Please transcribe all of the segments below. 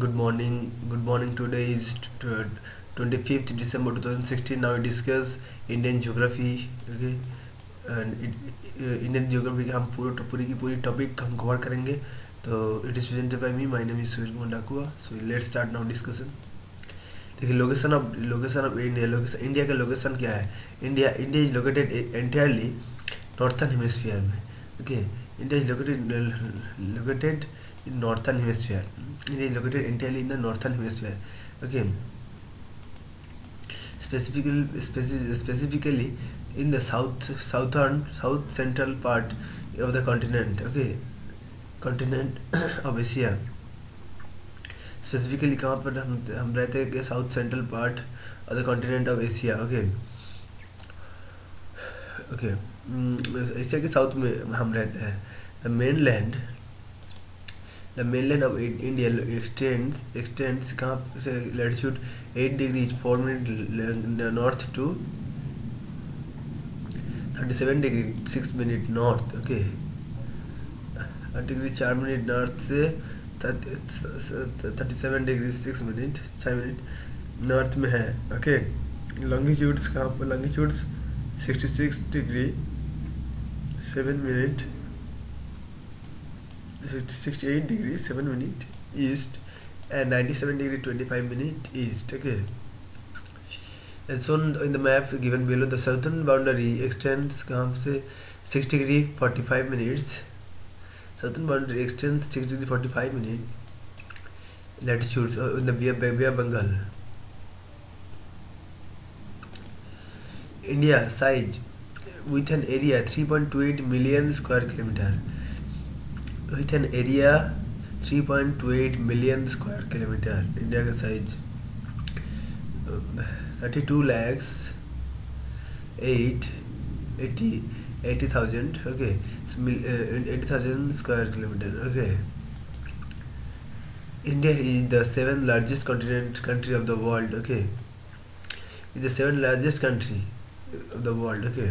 Good morning. Today is 25th December 2016. Now we discuss Indian geography. Okay, and Indian geography का हम पूरी की पूरी टॉपिक हम कवर करेंगे. तो it is presented by me. My name is Suraj Kumar Dakua. So let's start now discussion. देखिए location of India का लोकेशन क्या है. India is located entirely northern hemisphere में. Okay, India is located in northern hemisphere. India is located entirely in the northern hemisphere. Okay, specifically in the south central part of the continent. Okay, continent of Asia. Specifically कहाँ पर हम रहते हैं? South central part of the continent of Asia. Okay okay, Asia के south में हम रहते हैं. The mainland of India extends कहाँ से? Latitude 8 degrees 4 minutes north to 37 degrees 6 minutes north. Okay, 8 degree 4 minutes north से 37 degrees 6 minutes 6 minutes नॉर्थ में है. ओके, लॉन्गिट्यूड्स कहाँ पर? Longitudes 66 degree 7 minutes 68 degrees 7 minutes east and 97 degree 25 minutes east. Okay, as shown in the map given below, the southern boundary extends कहाँ से? 6 degree 45 minutes. Southern boundary extends 6 degree 45 minutes latitudes in the Bay of Bengal. India size with an area 3.28 million square kilometer. With an area 3.28 million square kilometer. India का size 32 lakhs 80,000. Okay, 80,000 square kilometer. Okay, India is the 7th largest country of the world. Okay, is the 7th largest country of the world. Okay,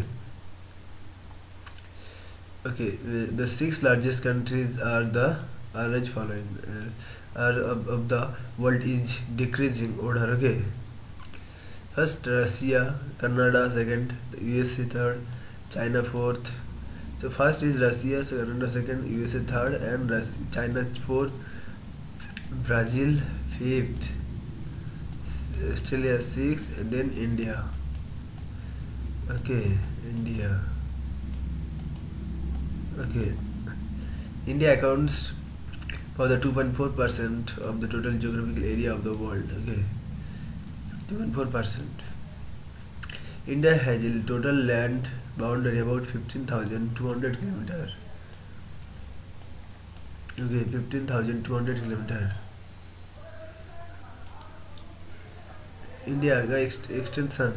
the 6 largest countries are as following. Of the world is decreasing order. Okay, first Russia, Canada second, USA third, China fourth. So first is Russia, Canada second, USA third, and China fourth, Brazil fifth, Australia sixth, and then India. Okay, India. Okay, India accounts for the 2.4% of the total geographical area of the world. Okay, 2.4%. India has a total land boundary about 15,200 kilometers. Okay, 15,200 kilometers. India का extension,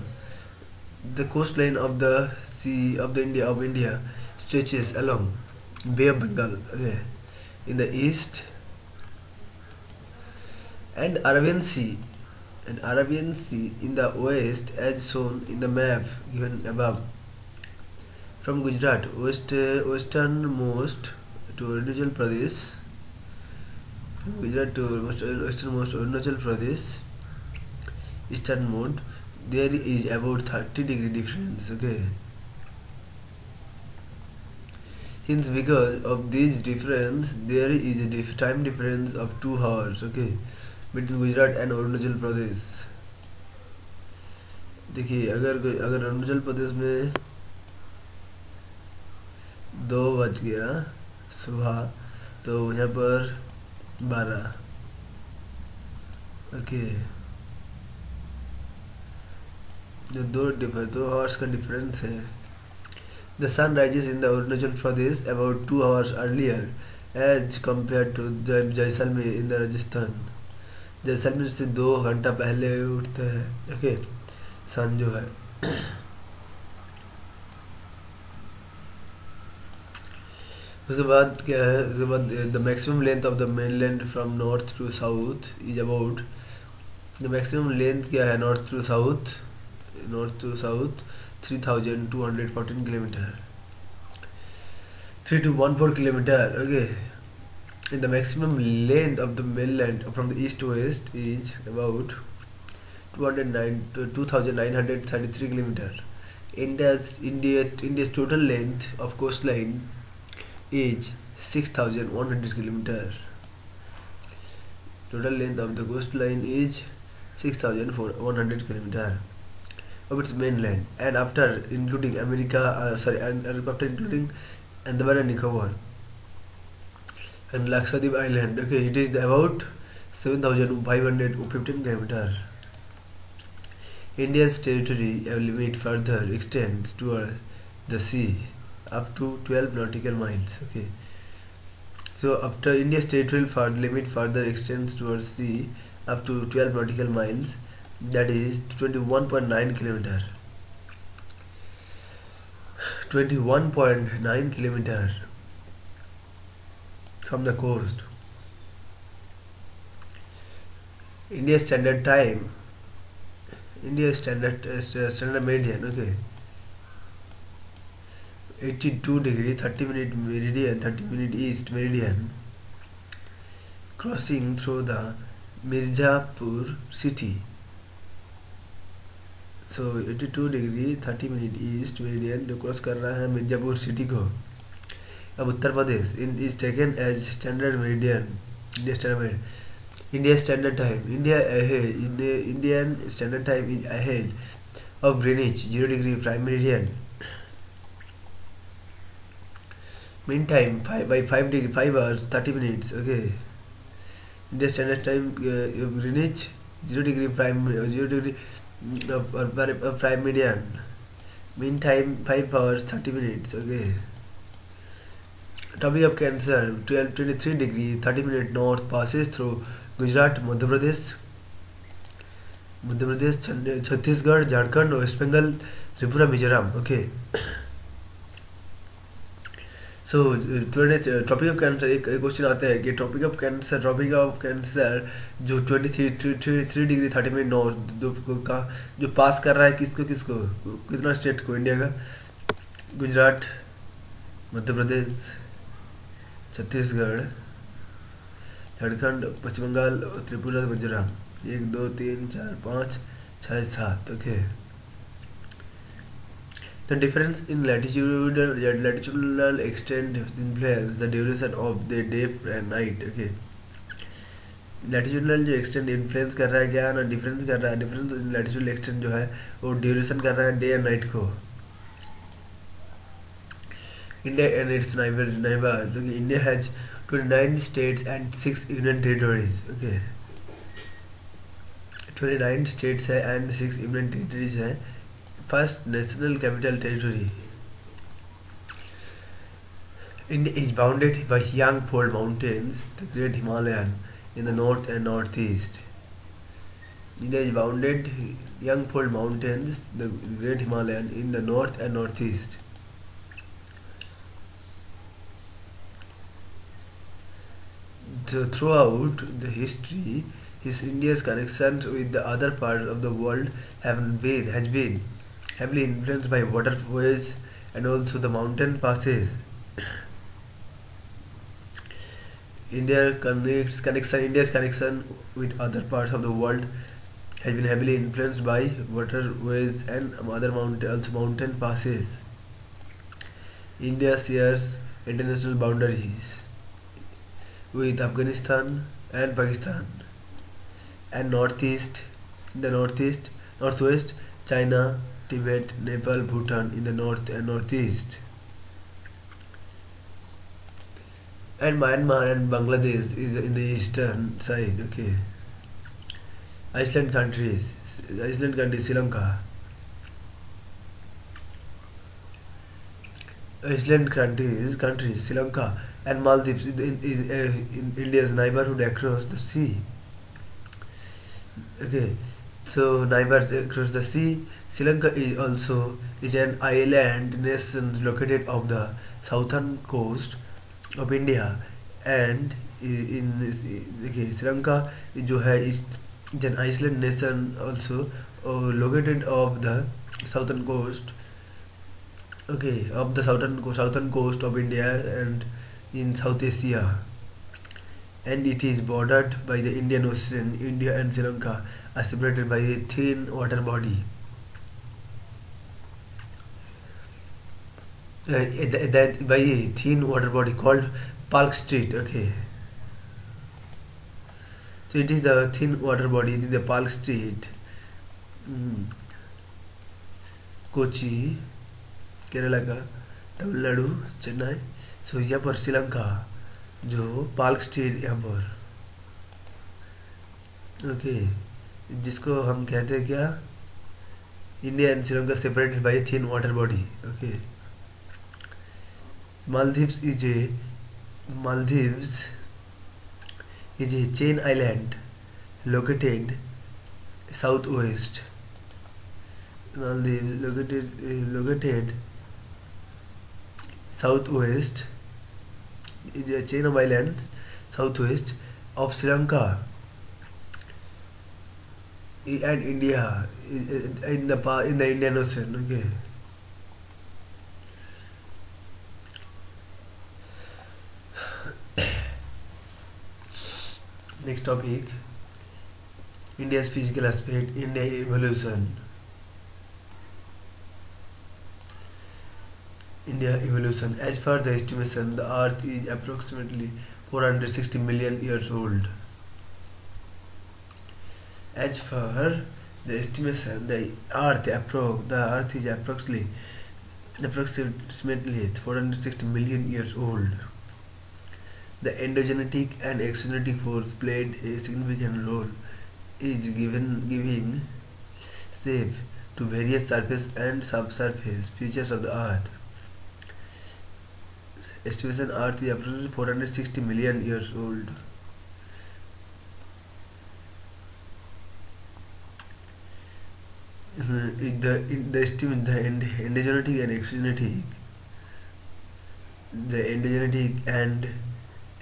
the coastline of the sea of India stretches along Bay of Bengal. Okay, in the east, and Arabian Sea in the west, as shown in the map given above. From Gujarat westernmost to Arunachal Pradesh, easternmost, there is about 30 degree difference. Okay, hence because of this difference there is a time difference of 2 hours. Okay, between Gujarat and Arunachal Pradesh. देखिए अगर अरुणाचल प्रदेश में 2 बज गया सुबह, तो यहाँ पर 12. Okay, दो आवर्स का डिफरेंस है. The sun rises in the Arunachal Pradesh about 2 hours earlier as compared to Jaisalmer in the Rajasthan. Jaisalmer से 2 घंटा पहले उठता है. ओके, सन जो है. उसके बाद क्या है? उसके बाद the maximum length of the mainland from north to south is about. The maximum length क्या है? North to south 3,214 kilometre, 3214 kilometre. Okay, And the maximum length of the mainland from the east to west is about 2,933 kilometer. India's total length of coastline is 6,100 kilometer. Total length of the coastline is 6,100 kilometer of its mainland, and after including after including Andaman and Nicobar and Lakshadweep Island, okay, it is about 7,515 kilometer. India's territory limit further extends toward the sea up to 12 nautical miles. Okay, so after India's territorial limit further extends towards sea up to 12 nautical miles, that is 21.9 kilometer. 21.9 kilometer from the coast. India's standard time, India's standard meridian, okay, 82 degree 30-minute meridian, 30-minute east meridian, crossing through the Mirzapur city. So 82 degree 30-minute east meridian जो cross कर रहा है Mirzapur city को. अब Uttar Pradesh is taken as standard meridian. India standard time. Indian standard time is ahead of Greenwich 0 degree prime meridian. Meantime 5 hours 30 minutes. Okay. India standard time Greenwich 0 degree prime 0 degree prime meridian. Meantime 5 hours 30 minutes. Okay. Topic of Cancer 23 degree 30 minute north passes through Gujarat, Madhya Pradesh, Chhattisgarh, Jharkhand, West Bengal, Tripura, Mizoram. Okay. So topic of cancer एक question आता है कि topic of cancer जो 23 degree 30 minute north का जो पास कर रहा है किसको कितना स्टेट को इंडिया का. Gujarat, Madhya Pradesh, Chhattisgarh, Jharkhand, Paschim Bangal, Tripura, Mizoram. 1 2 3 4 5 6 7. Okay. The difference in latitudinal extent influence the duration of the day and night. Okay. Latitudinal जो extent influence कर रहा है क्या ना difference कर रहा है. difference in latitudinal extent जो है वो duration कर रहा है day and night को. India and its neighbors. Okay. India has 29 states and 6 union territories. Okay. 29 states है and 6 union territories है. First, National Capital Territory. India is bounded by Yangtze Mountains, the Great Himalayan, in the north and northeast. India is bounded Yangtze Mountains, the Great Himalayan, in the north and northeast. Throughout the history, India's connections with the other parts of the world has been heavily influenced by waterways and also the mountain passes. India's connection with other parts of the world has been heavily influenced by waterways and other mountain passes. India shares international boundaries with Afghanistan and Pakistan, and northwest, China, Tibet, Nepal, Bhutan in the north and northeast, and Myanmar and Bangladesh is in the eastern side. Okay. Island countries, Sri Lanka. Island countries, Sri Lanka and Maldives in India's neighborhood across the sea. Okay. So neighbors across the sea. Sri Lanka is an island nation located off the southern coast of India, and Sri Lanka जो है is an island nation also located off the southern coast. Okay, of the southern coast of India and in South Asia. and it is bordered by the Indian Ocean. India and Sri Lanka are separated by a thin water body. That by a thin water body called Park Street. Okay, so it is the thin water body. It is the Park Street. Hmm. Kochi, Kerala का, तमिलनाडु, चेन्नई, सो यहाँ पर श्रीलंका जो park street यहाँ पर, okay, जिसको हम कहते हैं क्या, India and Sri Lanka separated by a thin water body. Okay, Maldives is a chain island located southwest. Maldives located southwest is a chain of islands southwest of Sri Lanka and India in the Indian Ocean. Okay. Next topic, India's physical aspect, India evolution. India evolution. As per the estimation, the Earth is approximately 460 million years old. As per the estimation, the Earth is approximately 460 million years old. The endogenetic and exogenetic force played a significant role in giving shape to various surface and subsurface features of the Earth. Estimation Earth is approximately 460 million years old. The endogenetic and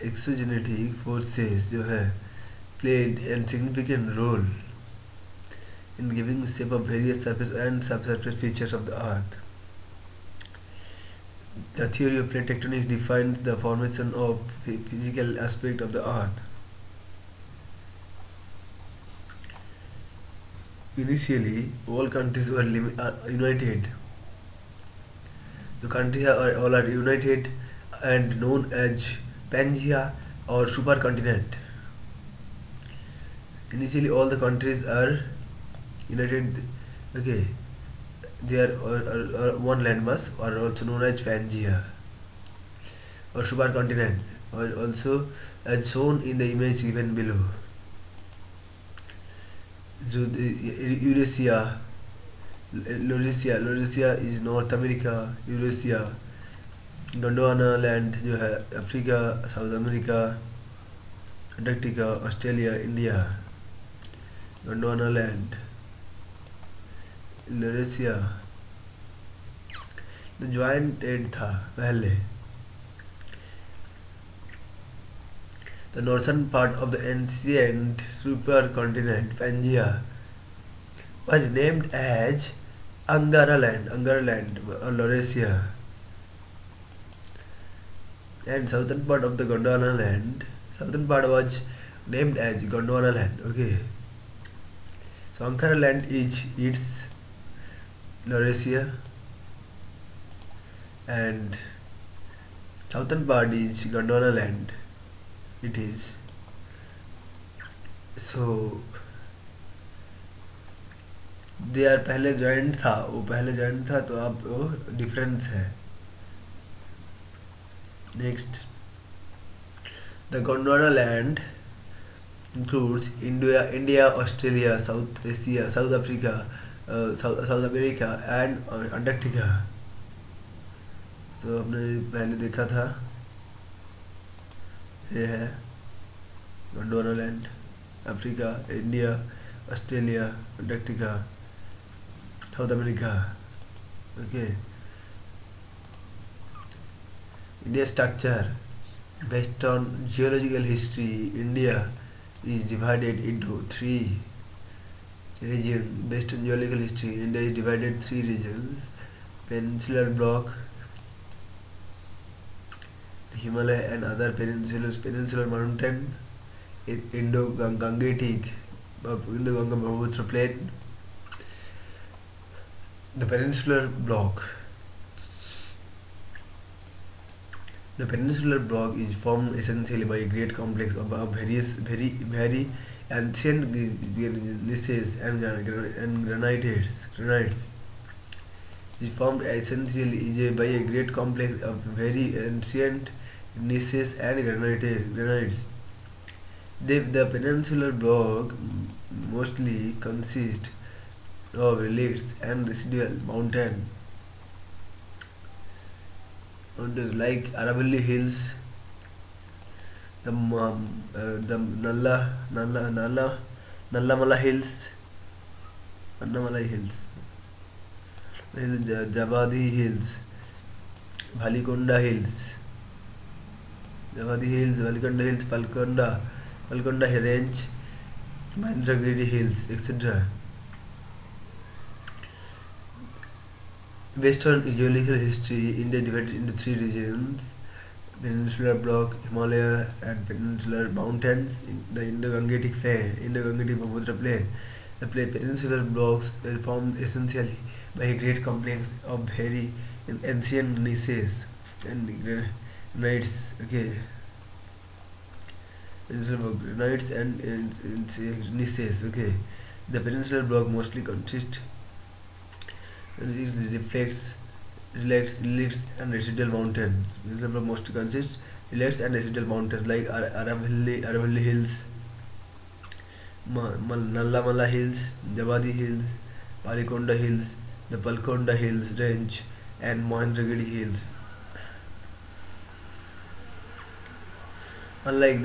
exogenetic forces जो है played a significant role in giving shape of various surface and subsurface features of the Earth. The theory of plate tectonics defines the formation of physical aspect of the Earth. Initially, all countries were united. The countries all are united and known as Pangea or supercontinent. Initially, all the countries are united. Okay, they are one landmass, or also known as Pangea or supercontinent, or also as shown in the image given below. So Eurasia is North America. Eurasia, Gondwana land जो है Africa, south America, Antarctica, Australia, India. Gondwana land, Eurasia jointed था पहले. The northern part of the ancient supercontinent Pangea was named as Angara land or Laurasia, and southern part of the Gondwana land, southern part was named as Gondwana land. Okay, so Ankara land is its Laurasia, and southern part is Gondwana land. It is so they are पहले joint था, तो अब वो difference है. Next, the Gondwana land includes India, Australia, South Asia, South Africa, South America and Antarctica. तो हमने पहले देखा था, ये है Gondwana land, Africa, India, Australia, Antarctica, south America. Okay, India structure based on geological history. India is divided into 3 regions. Based on geological history, India is divided 3 regions: peninsular block, the Himalaya and other peninsular mountain Indo-Gangetic Indo-Ganga-Brahmaputra Plain. The Peninsular Block. The Peninsular Block is formed essentially by a great complex of very ancient gneisses and granites. Is formed essentially by a great complex of very ancient gneisses and granites. The Peninsular Block mostly consists of relics and residual mountains like Aravalli Hills, the Nallamala Hills, Javadi Hills, Balikonda Hills, Palkonda Range, Mahendragiri Hills, etc. Western geological history, India divided into three regions: Peninsular Block, Himalaya, and Peninsular Mountains. The Indo-Gangetic Brahmaputra Plain. The Peninsular blocks were formed essentially by a great complex of very ancient gneisses and granites. Okay, Peninsular granites and gneisses. Okay, the Peninsular block mostly consists. It reflects relics and residual mountains. Peninsular block mostly consists relics and residual mountains like Aravalli Hills, Nallamala Hills, Javadi Hills, Palikonda Hills, the Palkonda Hills range, and Mahendragiri Hills. Unlike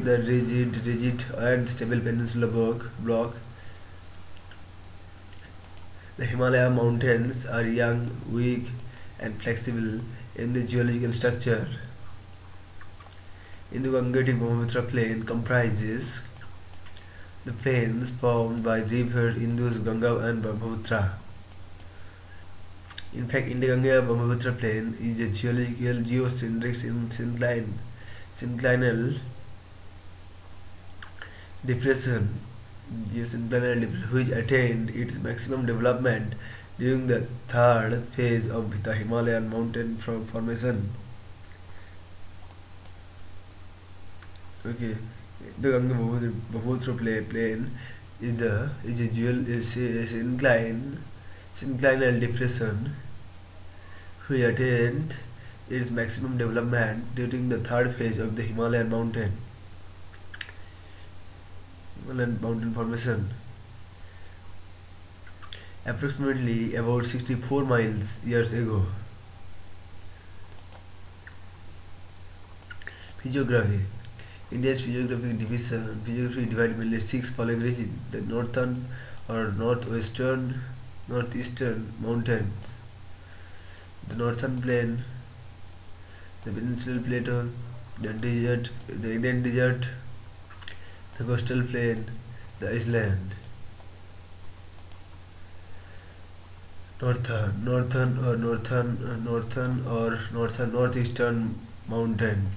the rigid and stable Peninsular block, the Himalaya mountains are young, weak, and flexible in the geological structure. Indo-Gangetic Brahmaputra Plain comprises the plains formed by rivers Indus, Ganga, and Brahmaputra. In fact, Indo-Gangetic-Brahmaputra Plain is a geocentric synclinal depression which attained its maximum development during the third phase of the Himalayan mountain formation. Okay, the Brahmaputra plain is a synclinal depression which attained its maximum development during the third phase of the Himalayan mountain formation. Approximately about 64 miles years ago. Physiography. India's physiographic divided mainly 6 following regions: the northern or northeastern mountains, the northern plain, the peninsular plateau, the Indian desert, the coastal plain, the island. Northeastern mountain.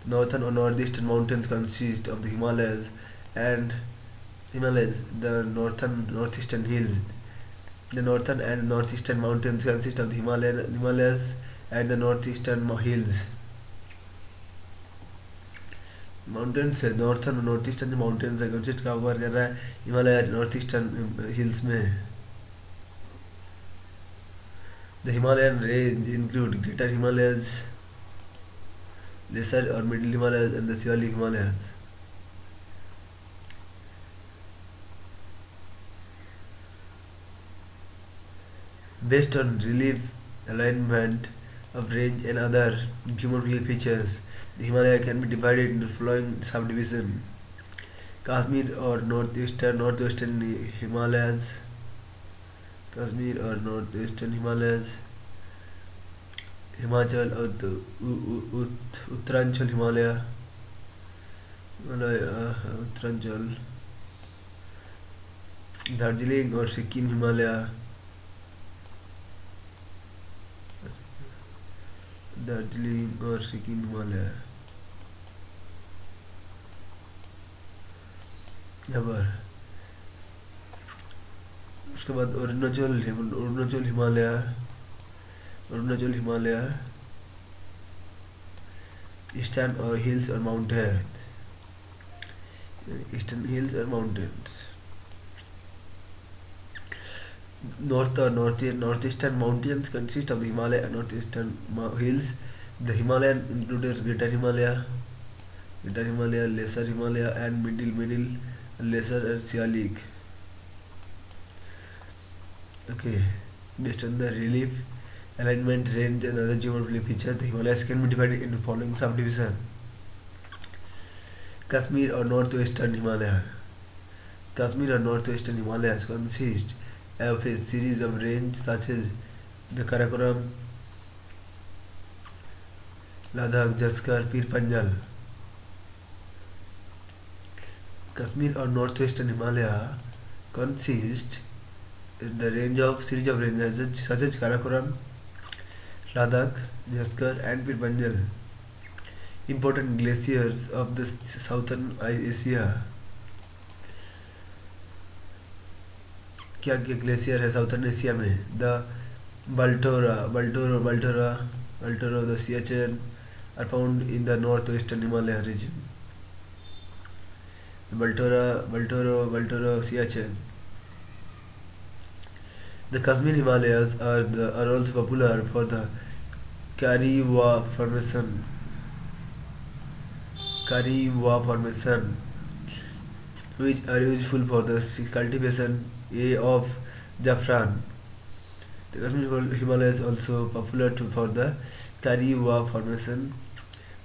Northern or northeastern mountains consist of the Himalayas, the northeastern hills. The northern and northeastern mountains consist of the Himalayas and the northeastern hills. Mountains है northern और north eastern mountains है consist का cover कर रहा है Himalaya north eastern hills में the Himalayan range include greater Himalayas lesser or middle Himalayas and the Siali Himalayas. Based on relief, alignment of range and other geomorphological features, the Himalaya can be divided into the following subdivisions: Kashmir or northwestern Himalayas, Himachal or Uttaranchal Himalaya, Darjeeling or Sikkim Himalaya, यहाँ पर। उसके बाद Arunachal Himalaya, Arunachal Himalaya, eastern और hills और mountain, eastern hills और mountains. Northeastern mountains consist of the Himalaya and northeastern hills. The Himalayan includes Greater Himalaya, Lesser Himalaya, and Middle, Lesser and Sialik. Okay, based on the relief, alignment, range, and other geographical features, the Himalayas can be divided into following subdivision: Kashmir or Northwestern Himalaya. Kashmir or Northwestern Himalayas consist of a series of ranges such as the Karakoram, Ladakh, Jaskar, Pir Panjal. Kashmir or Northwestern Himalaya consist the series of ranges such as Karakoram, Ladakh, Jaskar, and Pir Panjal. Important glaciers of the Southern Asia. क्या क्या glacier है southern Asia में? The Baltoro, the Siachen are found in the northwestern Himalaya region. Baltoro, Siachen. The Kashmir Himalayas are also popular for the Kariwa Formation, which are useful for the cultivation of saffron. The Kashmir Himalayas are also popular for the Kariwa Formation,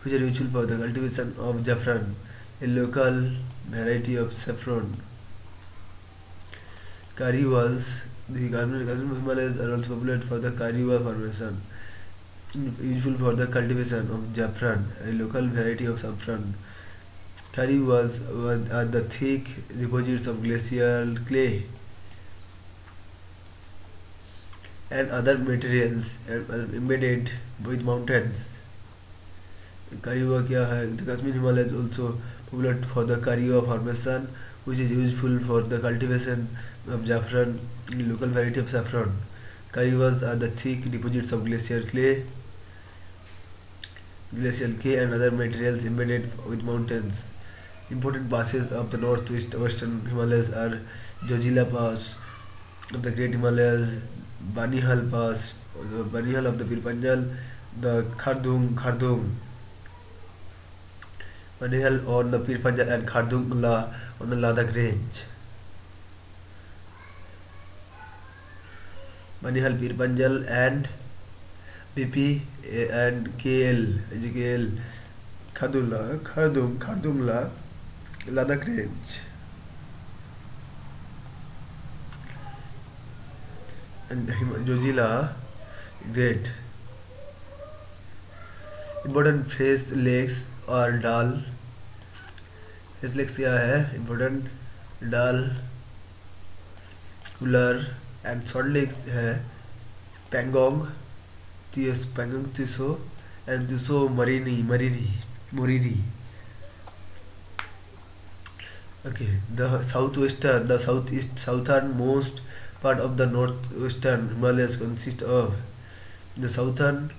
which are useful for the cultivation of saffron, a local variety of saffron. Kariwas. The Kashmir Himalayas are also popular for the Kariwa Formation, useful for the cultivation of saffron, a local variety of saffron. Kariwas are the thick deposits of glacial clay and other materials embedded with mountains. Kariwa क्या है? The Kashmir Himalayas also popular for the Kariwa Formation, which is useful for the cultivation of saffron, local variety of saffron. Kariwas are the thick deposits of glacial clay and other materials embedded with mountains. Important passes of the northwestern Himalayas are Zojila Pass of the Great Himalayas, Banihal Pass, the Banihal of the Pir Panjal, the Khardung, Banihal on the Pir Panjal, and Khardung La on the Ladakh range. Banihal, Pir Panjal, and BP and KL, Khardung La, Ladakh range. And Zojila, great. Important face lakes or Dal. Face lakes क्या है? Important Dal, Ular, and short lakes है Pangong, Tiso, and Tiso Moriri. Okay, the southernmost part of the northwestern Himalayas consist of the southernmost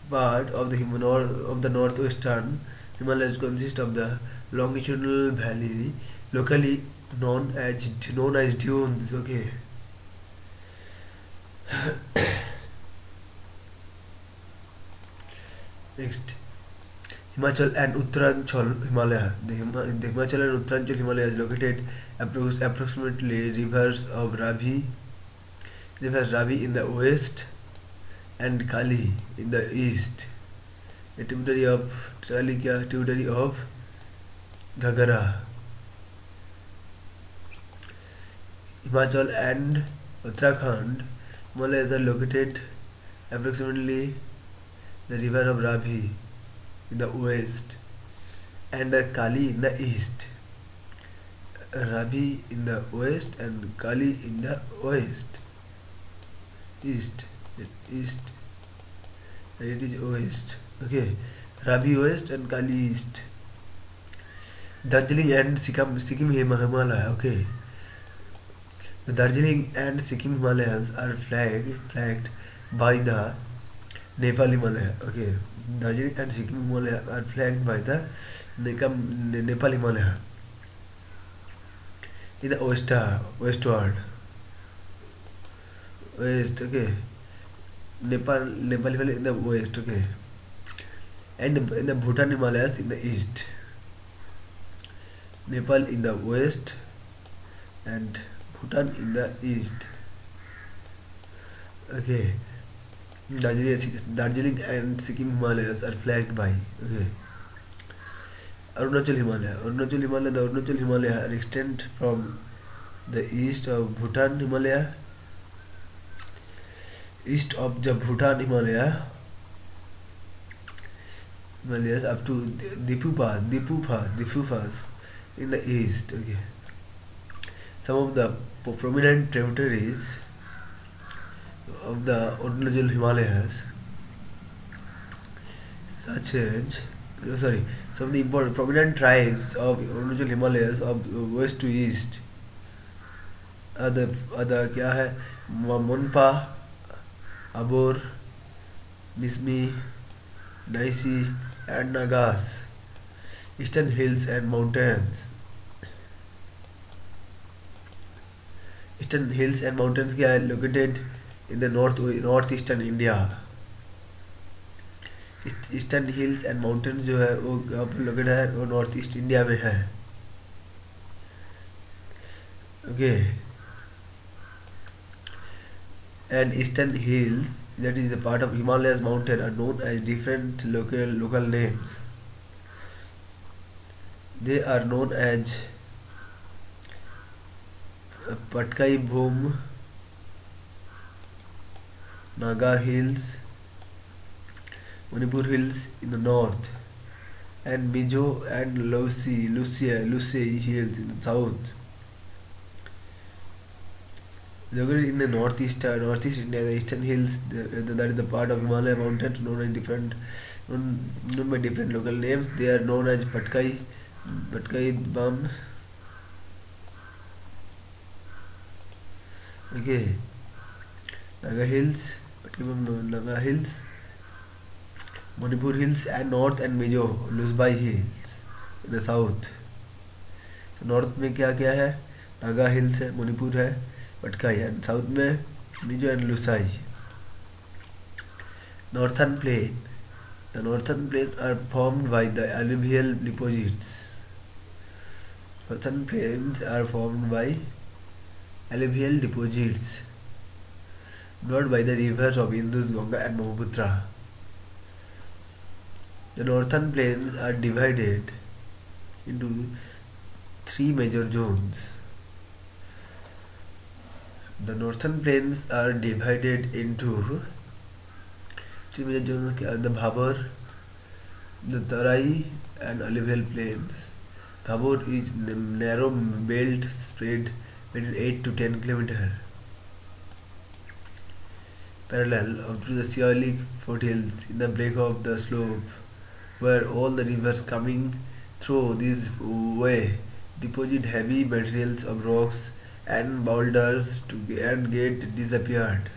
part of the northwestern Himalayas consist of the longitudinal valley, locally known as dunes. Okay. Next, Himachal and Uttaranchal Himalaya. The Himachal and Uttaranchal Himalaya is located approximately rivers Ravi in the west and Kali in the east. A tributary of Ghagara. Himachal and Uttarakhand Himalayas are located approximately the river of Ravi in the west and Kali in the east. Ravi in the west and Kali in the east, and it is west. Okay, Ravi west and Kali east. Darjeeling and Sikkim Himalaya. Okay, the Darjeeling and Sikkim Himalayas are flagged by the Nepal Himalaya. Okay, Darjeeling and Sikkim Himalaya are flagged by the Nepal Himalaya in the westward. West. Okay, Nepal Himalaya in the west. Okay, and in the Bhutan Himalayas in the east. Nepal in the west and Bhutan in the east. Okay, Darjeeling and Sikkim Himalayas are flanked by. Okay, Arunachal Himalaya. The Arunachal Himalaya are extend from the east of Bhutan Himalaya, east of the Bhutan Himalayas up to Dipu Pass in the east. Okay, some of the prominent tributaries of the Arunachal Himalayas, such as some of the important prominent tribes of Arunachal Himalayas of west to east are the क्या है, Monpa, Abor, Nismi, Naisi and Nagas. Eastern hills and mountains. Eastern hills and mountains are located in the northeastern India. Eastern hills and mountains जो है वो कहाँ पर located है, वो north east India में है. Okay, and eastern hills, that is a part of Himalayas mountain, are known as different local names. They are known as Patkai Bhum, Naga Hills, Manipur Hills in the north, and Mizo and Lucy Hills in the south. Located in the northeast India, the eastern hills, that is the part of Himalaya mountains known by different local names. They are known as Patkai Bum. Okay, Naga Hills, Naga Hills, Manipur Hills, and North and Mizo Lusbai Hills in the south. So north में क्या क्या है, Naga hills है, मणिपुर है, Patkai, and south में Mizo and Lushai. Northern plain. The northern plain are formed by the alluvial deposits. Northern plains are formed by alluvial deposits brought by the rivers of Indus, Ganga and Brahmaputra. The northern plains are divided into three major zones. The northern plains are divided into three major zones: the Bhabur, the Tarai and alluvial plains. Bhabur is narrow belt spread between 8 to 10 km parallel up to the Sialik foothills in the break of the slope, where all the rivers coming through this way deposit heavy materials of rocks and boulders and get disappeared.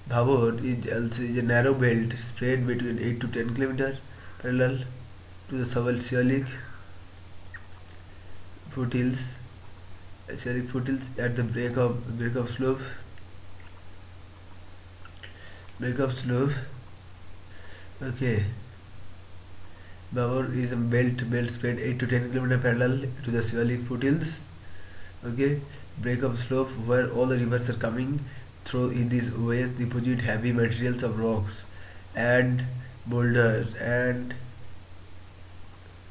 Bhabur is a narrow belt spread between 8 to 10 km parallel to the Sialik foothills. Sialik foothills at the break of slope. Okay. Bhabur is a belt spread 8 to 10 km parallel to the Sialik foothills. Okay, break of slope where all the rivers are coming through in these ways deposit heavy materials of rocks and boulders and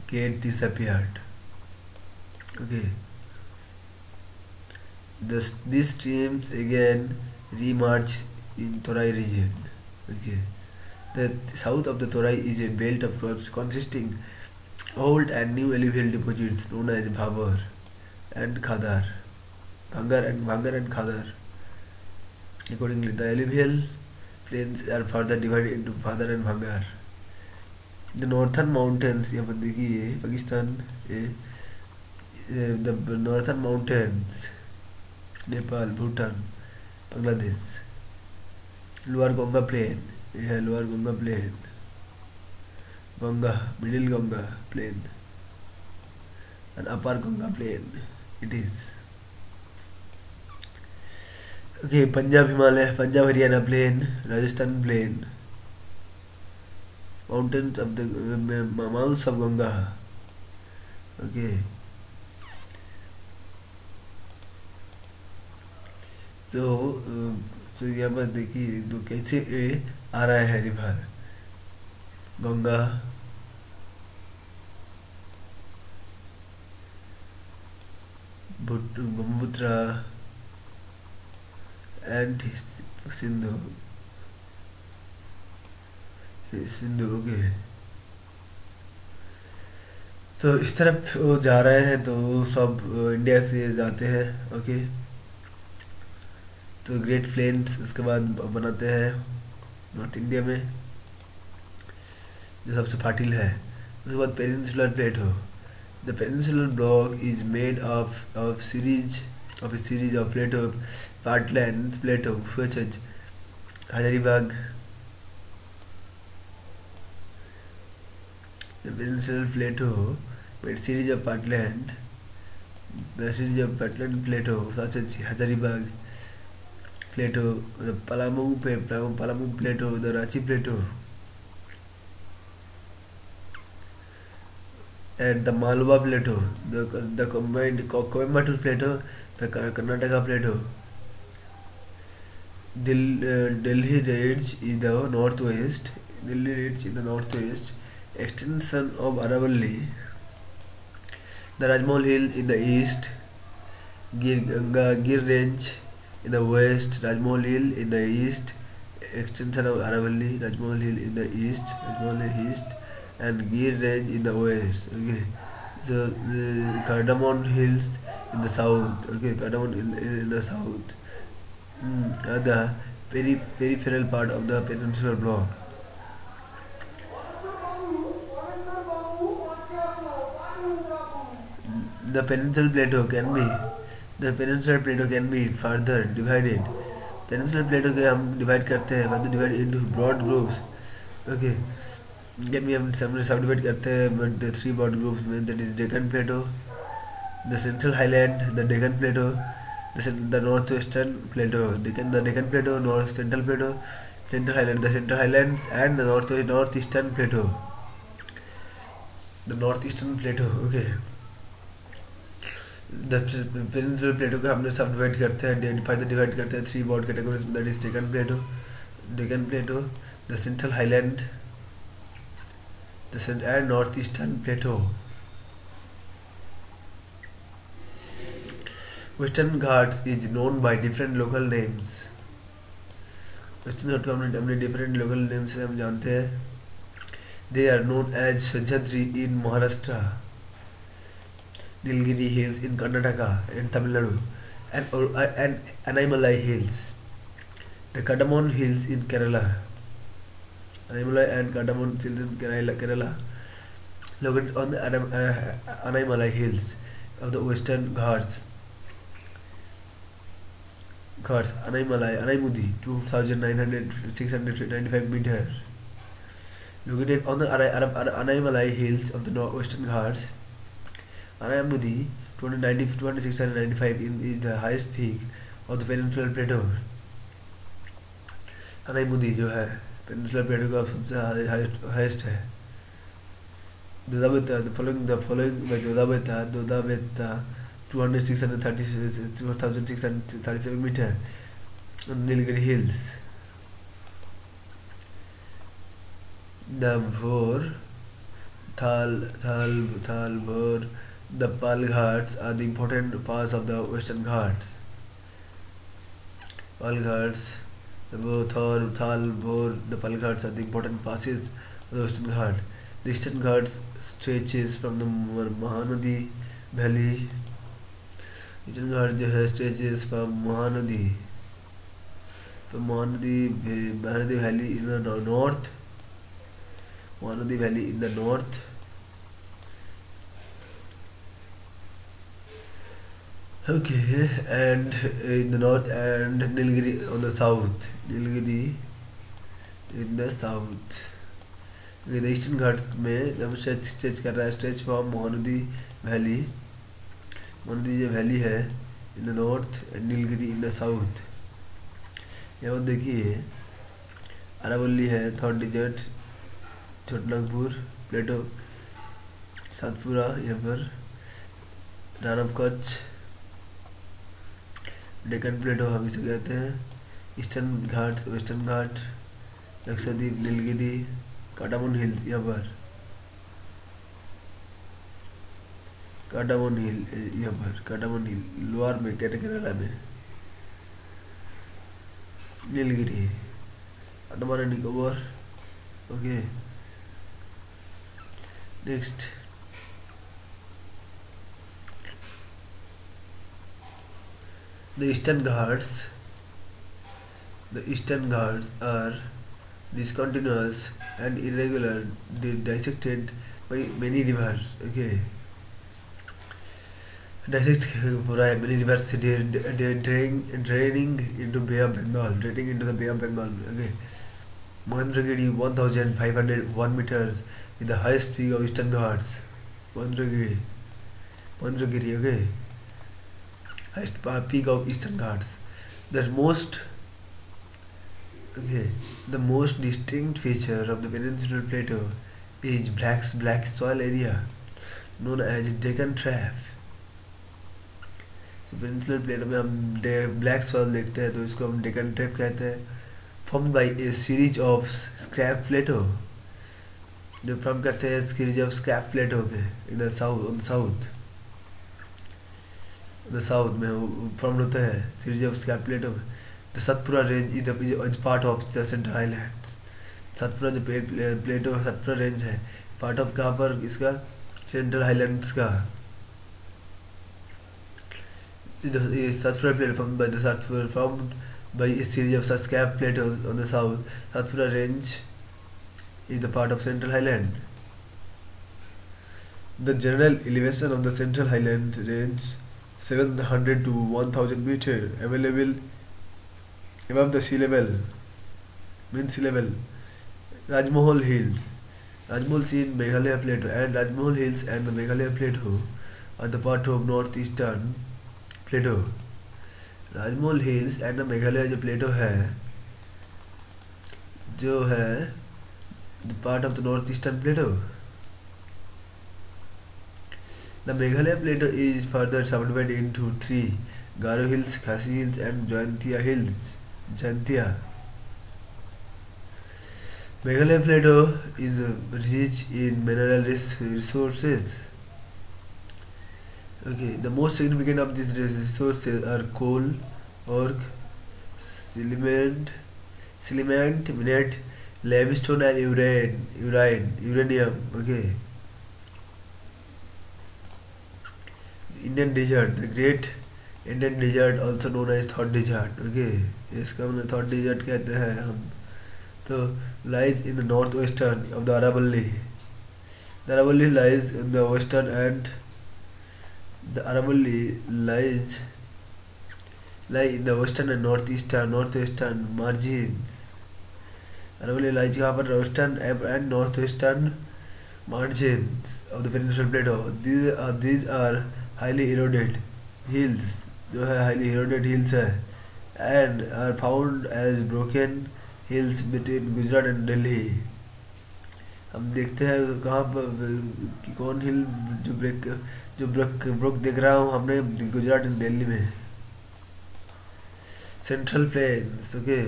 get disappeared. Okay, these streams again remerge in Torai region. Okay, the south of the Torai is a belt of rocks consisting old and new alluvial deposits known as Bhabur and Bhangar and Khadar. Accordingly, the alluvial plains are further divided into Bhadar and Bhangar. The northern mountains, यहाँ पर देखिए Pakistan, the northern mountains, Nepal, Bhutan, Bangladesh, lower Ganga plain, यह है lower Ganga plain, Ganga, middle Ganga plain, and upper Ganga plain it is. Okay, Punjab Himalaya, Punjab Haryana plain, Rajasthan plain, mountains of the mouths of Ganga. Okay, तो यहाँ पर देखिए तो कैसे आ रहा है river Ganga, Brahmaputra and Sindhu, okay. तो इस तरफ वो जा रहे हैं तो सब इंडिया से जाते हैं, ओके। तो ग्रेट प्लेन्स उसके बाद बनाते हैं नॉर्थ इंडिया में जो सबसे फर्टिल है। उसके बाद peninsular Plato, the peninsular block is made of a series of plateau parklands plateau such as Hazaribagh. The peninsular plateau made series of parkland plateau such as Hazaribagh plateau, the Palamu plateau, the Ranchi plateau, and the Malwa plateau, the combined Coimbatore plateau, the Karnataka plateau. Delhi Range in the northwest, extension of Aravalli, the Rajmahal Hill in the east, Gir Range in the west, Rajmahal Hill in the east, extension of Aravalli, Rajmahal Hill in the east, and Gir Range in the west. Okay, so the Cardamom Hills in the south. Okay, Cardamom in the south. The peripheral part of the peninsular block. The peninsular plateau can be further divided. Peninsular plateau के हम divide करते हैं, further divide into broad groups. Okay, can we हम subdivide करते हैं but the three broad groups में, that is Deccan Plateau, the Central Highland, the Deccan Plateau, the Northwestern Plateau, the Deccan Plateau, North Central Plateau, Central Highland, the Central Highlands, and the Northeastern Plateau. The Northeastern Plateau, okay. The peninsular plateau को हमने सब divide करते हैं, further divide करते हैं three broad categories में, that is Deccan plateau, the central highland, and north eastern plateau. Western Ghats is known by different local names. Western Ghat को हमने डिफरेंट लोकल नेम से हम जानते हैं. They are known as Sahyadri in Maharashtra, Nilgiri Hills in Karnataka and Tamil Nadu, and Anaimalai Hills, the Cardamom Hills in Kerala. Anaimalai and Cardamom Hills in Kerala, located on the Anaimalai Hills of the Western Ghats. Anaimalai, Anaimudi, 2,695 meters, located on the Anaimalai Hills of the Western Ghats. Anaimudi, 2,695 is the highest peak of the peninsular plateau. Anaimudi जो है peninsular plateau का सबसे highest है. Dodabetta, the following by Dodabetta, 2,637 meters on Nilgiri Hills. The Bhor, Thal, Bhor, the Pal Ghats are the important parts of the Western Ghats. Pal Ghats, the Thal, Bhor, the Pal Ghats are the important passes of the Western Ghats. The Eastern Ghats stretches from the Mahanadi Valley. Eastern Ghats जो है stretches from Mahanadi Valley in the north, Mahanadi Valley in the north, okay, and in the north, and Nilgiri on the south. Nilgiri in the south. Okay, the eastern Ghats में जब stretch कर रहा है, stretch from Mahanadi valley, Mahanadi जो valley है in the north and Nilgiri in the south. यहाँ पर देखिए अरावली है, थर्ड डिजर्ट, छोटानागपुर प्लेटो, सातपुरा, यहाँ पर रान ऑफ कच्छ, डेक्कन प्लेटो हम इसे कहते हैं, ईस्टर्न घाट, वेस्टर्न घाट, लक्षद्वीप, नीलगिरी, काटामन हिल्स, यहाँ पर काटामन हिल, यहाँ पर काटामन हिल लोअर में केरला में, Nilgiri, Andaman and Nicobar. Okay, next the eastern ghats are discontinuous and irregular, dissected by many rivers. Okay, dissect पूरा है, many rivers draining into Bay of Bengal, draining into the Bay of Bengal. Okay, Mahendragiri 1,501 meters is the highest peak of Eastern Ghats. Mahendragiri, okay, highest peak of Eastern Ghats. The most distinct feature of the peninsular plateau is black soil area known as Deccan Trap. So peninsular plateau में हम black soil देखते हैं तो इसको हम Deccan Trap कहते हैं, formed by a series of scrap plateau, जो फॉर्म करते हैं series of scrap plateau में in the south में फॉर्म होता है series of scrap plateau में। The Satpura range is part of the Central Highlands. Satpura जो प्लेटो सतपुरा रेंज है, पार्ट ऑफ कहाँ पर इसका, सेंट्रल हाईलैंड्स का। Satpura plateau formed by a series of such scrap plateaus on the south. Satpura range is the part of Central Highland. The general elevation of the Central Highland range 700 to 1000 meter, available above the sea level, mean sea level. Rajmahal Hills, Rajmahal Sea in Meghalaya Plateau, and Rajmahal Hills and the Meghalaya Plateau are the part of northeastern Plateau. Rajmahal Hills and the Meghalaya जो Plateau है the part of the northeastern Plateau. The Meghalaya Plateau is further subdivided into three: Garo Hills, Khasi Hills, and Jaintia Hills. Meghalaya Plateau is rich in mineral resources. Okay, the most significant of these resources are coal, ore, silicate, minate, limestone, and uranium. Okay. Indian Desert, the Great Indian Desert, also known as Third Desert. Okay, इसका हमने Third Desert कहते हैं हम। तो lies in the northwestern of the Aravalli. The Aravalli lies in the western and the Aravalli lie in the western and northwestern margins. Aravalli lies कहाँ पर, western and northwestern margins of the peninsular plateau. These are highly eroded hills, जो है highly eroded hills है, and are found as broken hills between Gujarat and Delhi. हम देखते हैं कहाँ पर कि कौन हिल जो ब्रोक देख रहा हूँ हमने गुजरात एंड दिल्ली में। Central plains, okay,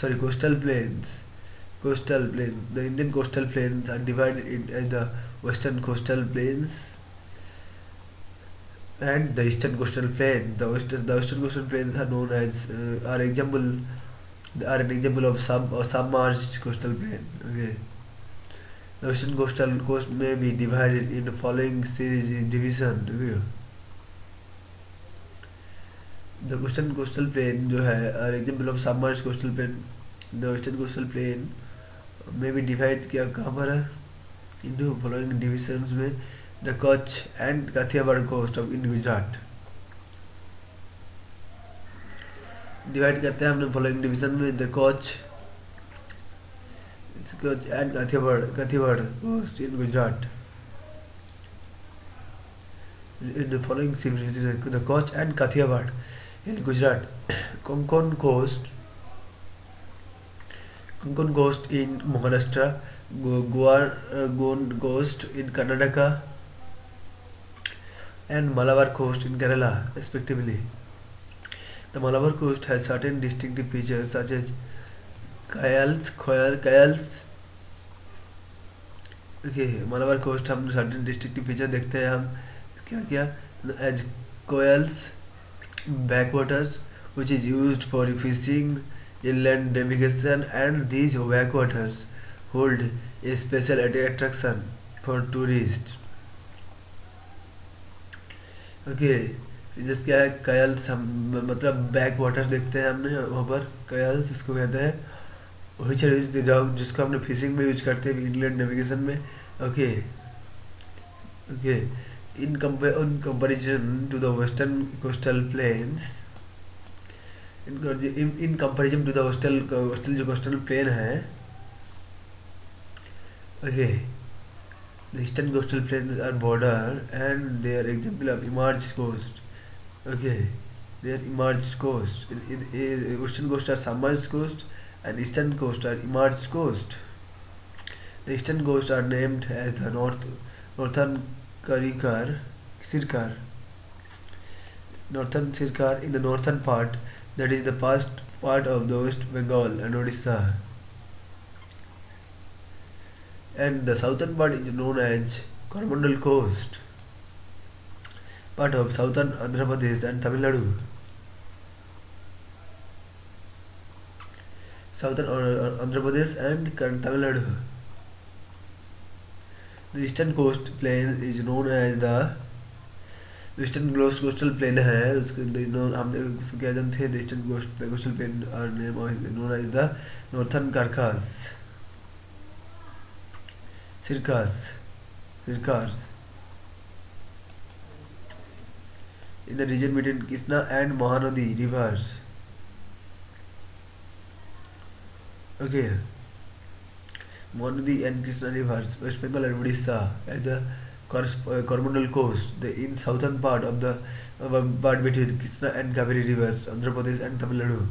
sorry coastal plains, the Indian coastal plains are divided into the western coastal plains and the eastern coastal plain. The western coastal plains are known as are an example of submerged coastal plain. Okay, the western coastal coast may be divided into following series division. Okay, the western coastal plain जो है are example of submerged coastal plain. The western coastal plain में भी divide किया कहाँ पर है, into following divisions में, the Kutch and Kathiawar coast of in Gujarat. Divide करते हैं हमने फॉलोइंग डिवीजन में, the Kutch and Kathiawar coast in Gujarat. In the following civilizations, the Kutch and Kathiawar in Gujarat, Konkan Coast in Maharashtra, Goan Coast in Karnataka, and Malabar Coast in Kerala, respectively. The Malabar Coast has certain distinctive features such as kayals. Okay, Malabar Coast हम certain distinctive feature देखते हैं हम क्या as coals, backwaters which is used for fishing, inland navigation, and these backwaters hold a special attraction for tourists. Okay, जैसे क्या है कयल्स, हम मतलब बैक वाटर्स देखते हैं हमने वहाँ पर, कयल्स इसको कहते हैं, वही चीज़ जिसको हमने फिशिंग में यूज करते हैं, इंग्लैंड नेविगेशन में। Okay okay, in comparison to the western coastal plains, in comparison to the coastal जो coastal plain है, okay, the eastern coastal plains are border and they are example of emerged coast. Okay, they are emerged coast. Western coast are submerged coast and eastern coast are emerged coast. The eastern coast are named as the northern Sirkar in the northern part, that is the past part of the West Bengal and Odisha, and the southern part is known as Coromandel Coast, part of southern Andhra Pradesh and Tamil Nadu. Southern Andhra Pradesh and Tamil Nadu. The eastern coast plain is known as the eastern coastal plain है, उसको हमने उसको क्या जानते हैं, the eastern coastal plain are known as the northern Circars Circars in the region between Krishna and Mahanadi rivers. Okay, Mahanadi and Krishna rivers, West Bengal and Odisha at the Coromandel coast, in southern part of the part between Krishna and Kaveri rivers, Andhra Pradesh and Tamil Nadu.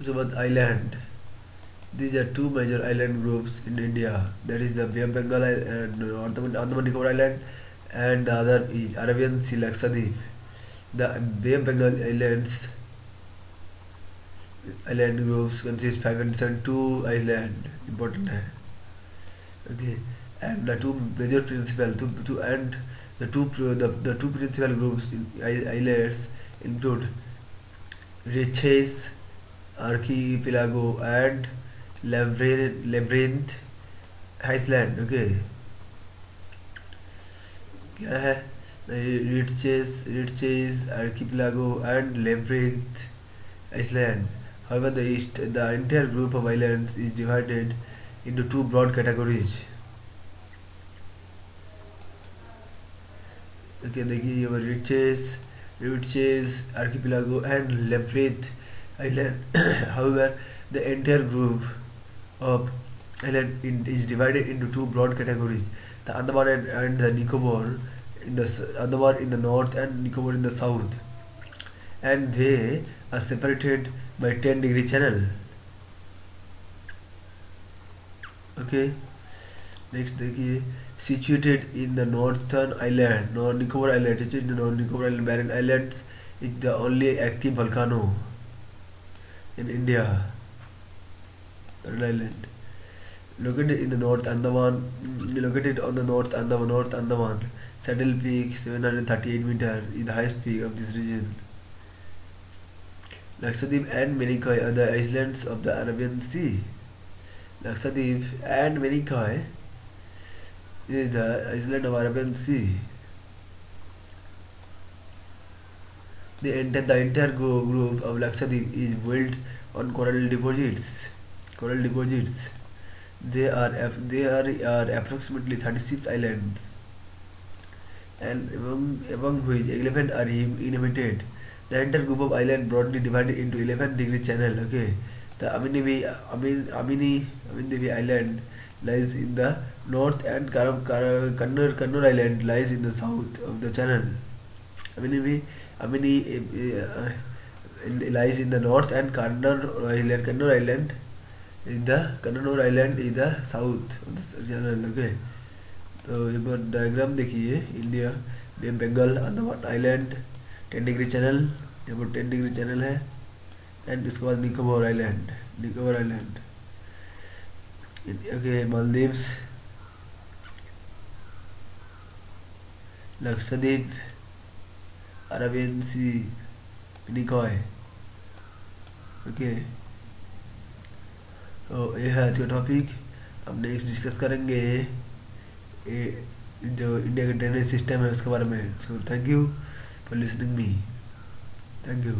So, about island, these are two major island groups in India. That is the Bay of Bengal and Andaman Nicobar Island, and the other is Arabian Sea Lakshadweep. The Bay of Bengal island groups consist 502 island, important है. Okay, and the two major principal the two principal groups in islands include Reches Archipelago and Labyrinth Island. Okay, क्या है, Reches Archipelago and Labyrinth Island. However, the entire group of islands is divided into two broad categories. Okay, देखिए ये Reches Archipelago and Labyrinth Island. However, the entire group of island is divided into two broad categories: the Andaman and the Nicobar in the Andaman in the north and Nicobar in the south, and they are separated by 10-degree channel. Okay, next देखिए, situated in the northern island, Nicobar Island, situated in the Nicobar Island, Barren Islands is the only active volcano in India. Barren Island, located in the North Andaman, located on the North Andaman, Saddle Peak, 738 meters, is the highest peak of this region. Lakshadweep and Minicoy are the islands of the Arabian Sea. Lakshadweep and Minicoy is the island of Arabian Sea. The entire group of Lakshadweep is built on coral deposits. Coral deposits. There are approximately 36 islands, and among which 11 are inhabited. The entire group of islands broadly divided into 11-degree channel. Okay, the Amini Devi Island lies in the north, and Kannur Island lies in the south of the channel. Amini lies in the north, and Kannur Island is the south of the channel. Okay, तो ये पर diagram देखिए. India, bay Bengal, Andaman island 10 degree channel, यहाँ पर 10 degree channel है. And उसके बाद Nicobar island. Okay, Maldives, Lakshadweep, Arabian sea, निकोय. ओके, तो ये है आज का टॉपिक. हम नेक्स्ट डिस्कस करेंगे जो इंडिया का ड्रेनेज सिस्टम है उसके बारे में. So thank you for listening me. Thank you.